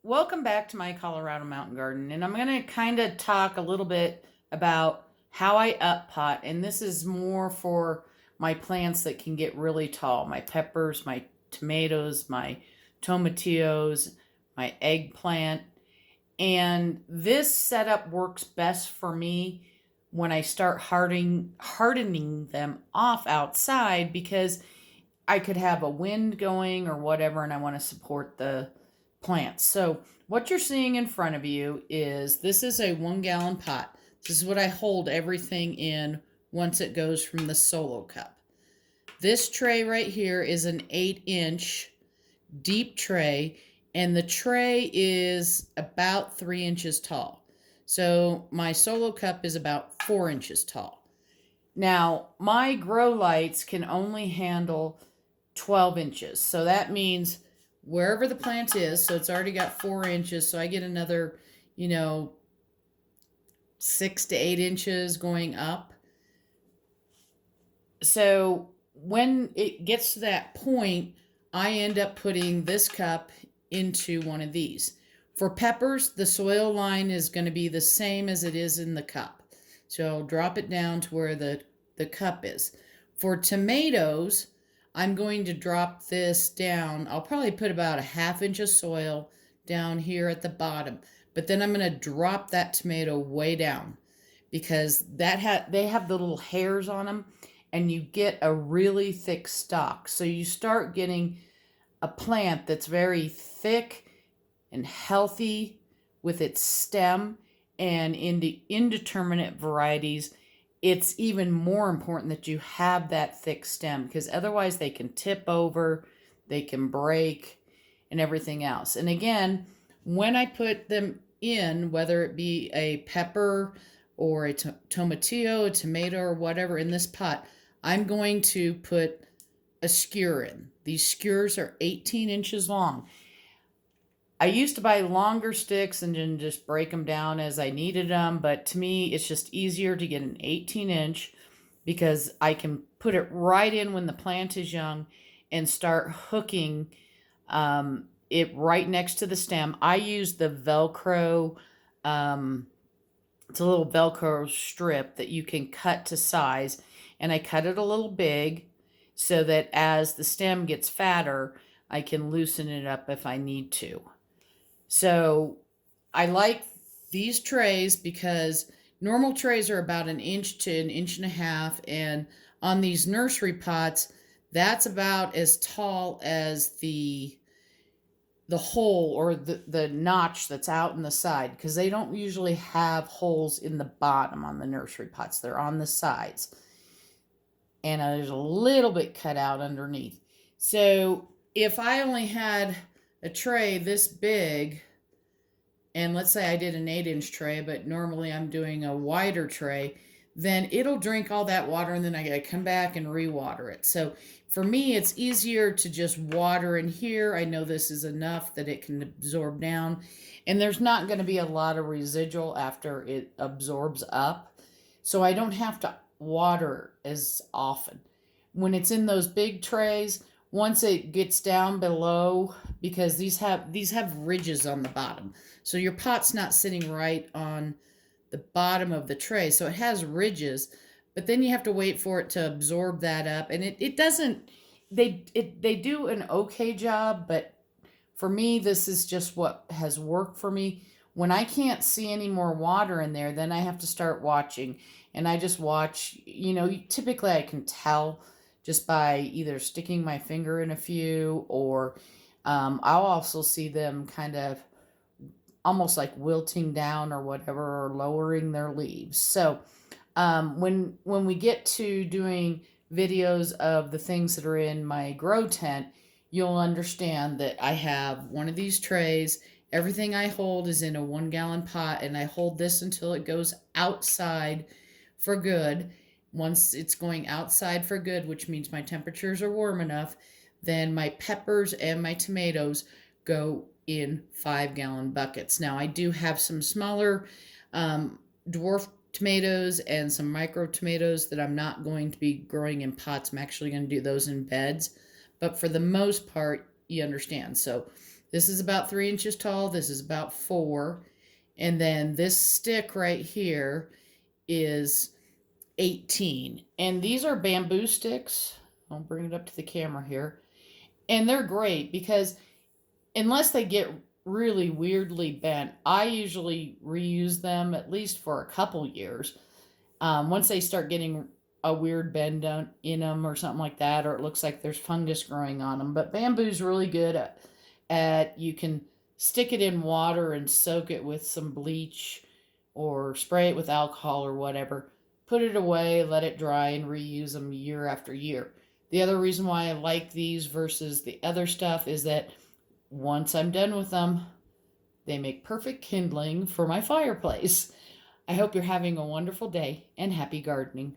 Welcome back to my Colorado Mountain Garden, and I'm going to kind of talk a little bit about how I up pot, and this is more for my plants that can get really tall, my peppers, my tomatoes, my tomatillos, my eggplant, and this setup works best for me when I start hardening them off outside because I could have a wind going or whatever, and I want to support the plants. So, what you're seeing in front of you is this is a 1 gallon pot. This is what I hold everything in once it goes from the solo cup. This tray right here is an 8-inch deep tray, and the tray is about 3 inches tall. So, my solo cup is about 4 inches tall. Now, my grow lights can only handle 12 inches. So that means wherever the plant is, so it's already got 4 inches. So I get another, you know, 6 to 8 inches going up. So when it gets to that point, I end up putting this cup into one of these. For peppers, the soil line is going to be the same as it is in the cup. So I'll drop it down to where the cup is. For tomatoes, I'm going to drop this down. I'll probably put about a 1/2 inch of soil down here at the bottom, but then I'm going to drop that tomato way down because they have the little hairs on them, and you get a really thick stalk. So you start getting a plant that's very thick and healthy with its stem, and in the indeterminate varieties it's even more important that you have that thick stem because otherwise they can tip over, they can break, and everything else. And again, when I put them in, whether it be a pepper or a tomatillo, a tomato, or whatever in this pot, I'm going to put a skewer in. These skewers are 18 inches long. I used to buy longer sticks and then just break them down as I needed them, but to me, it's just easier to get an 18-inch because I can put it right in when the plant is young and start hooking it right next to the stem. I use the Velcro, um, it's a little Velcro strip that you can cut to size, and I cut it a little big so that as the stem gets fatter, I can loosen it up if I need to. So I like these trays because normal trays are about 1 inch to 1.5 inches, and on these nursery pots, that's about as tall as the hole or the notch that's out in the side because they don't usually have holes in the bottom on the nursery pots. They're on the sides. And there's a little bit cut out underneath. So if I only had a tray this big, and let's say I did an 8-inch tray, but normally I'm doing a wider tray, then it'll drink all that water and then I gotta come back and re-water it. So for me, it's easier to just water in here. I know this is enough that it can absorb down, and there's not gonna be a lot of residual after it absorbs up. So I don't have to water as often. When it's in those big trays, once it gets down below, because these have ridges on the bottom, so your pot's not sitting right on the bottom of the tray, so it has ridges, but then you have to wait for it to absorb that up, and it doesn't. They do an okay job, but for me, this is just what has worked for me. When I can't see any more water in there, then I have to start watching. And I just watch, typically I can tell just by either sticking my finger in a few or I'll also see them kind of almost like wilting down or whatever or lowering their leaves. So when we get to doing videos of the things that are in my grow tent, you'll understand that I have one of these trays. Everything I hold is in a 1 gallon pot, and I hold this until it goes outside for good. Once it's going outside for good, which means my temperatures are warm enough, then my peppers and my tomatoes go in 5 gallon buckets. Now, I do have some smaller dwarf tomatoes and some micro tomatoes that I'm not going to be growing in pots. I'm actually going to do those in beds. But for the most part, you understand. So This is about 3 inches tall. This is about 4. And then this stick right here is 18. And these are bamboo sticks. I'll bring it up to the camera here. And they're great because unless they get really weirdly bent, I usually reuse them at least for a couple years. Once they start getting a weird bend in them or something like that, or it looks like there's fungus growing on them. But bamboo's really good at you can stick it in water and soak it with some bleach or spray it with alcohol or whatever. Put it away, let it dry, and reuse them year after year. The other reason why I like these versus the other stuff is that once I'm done with them, they make perfect kindling for my fireplace. I hope you're having a wonderful day and happy gardening.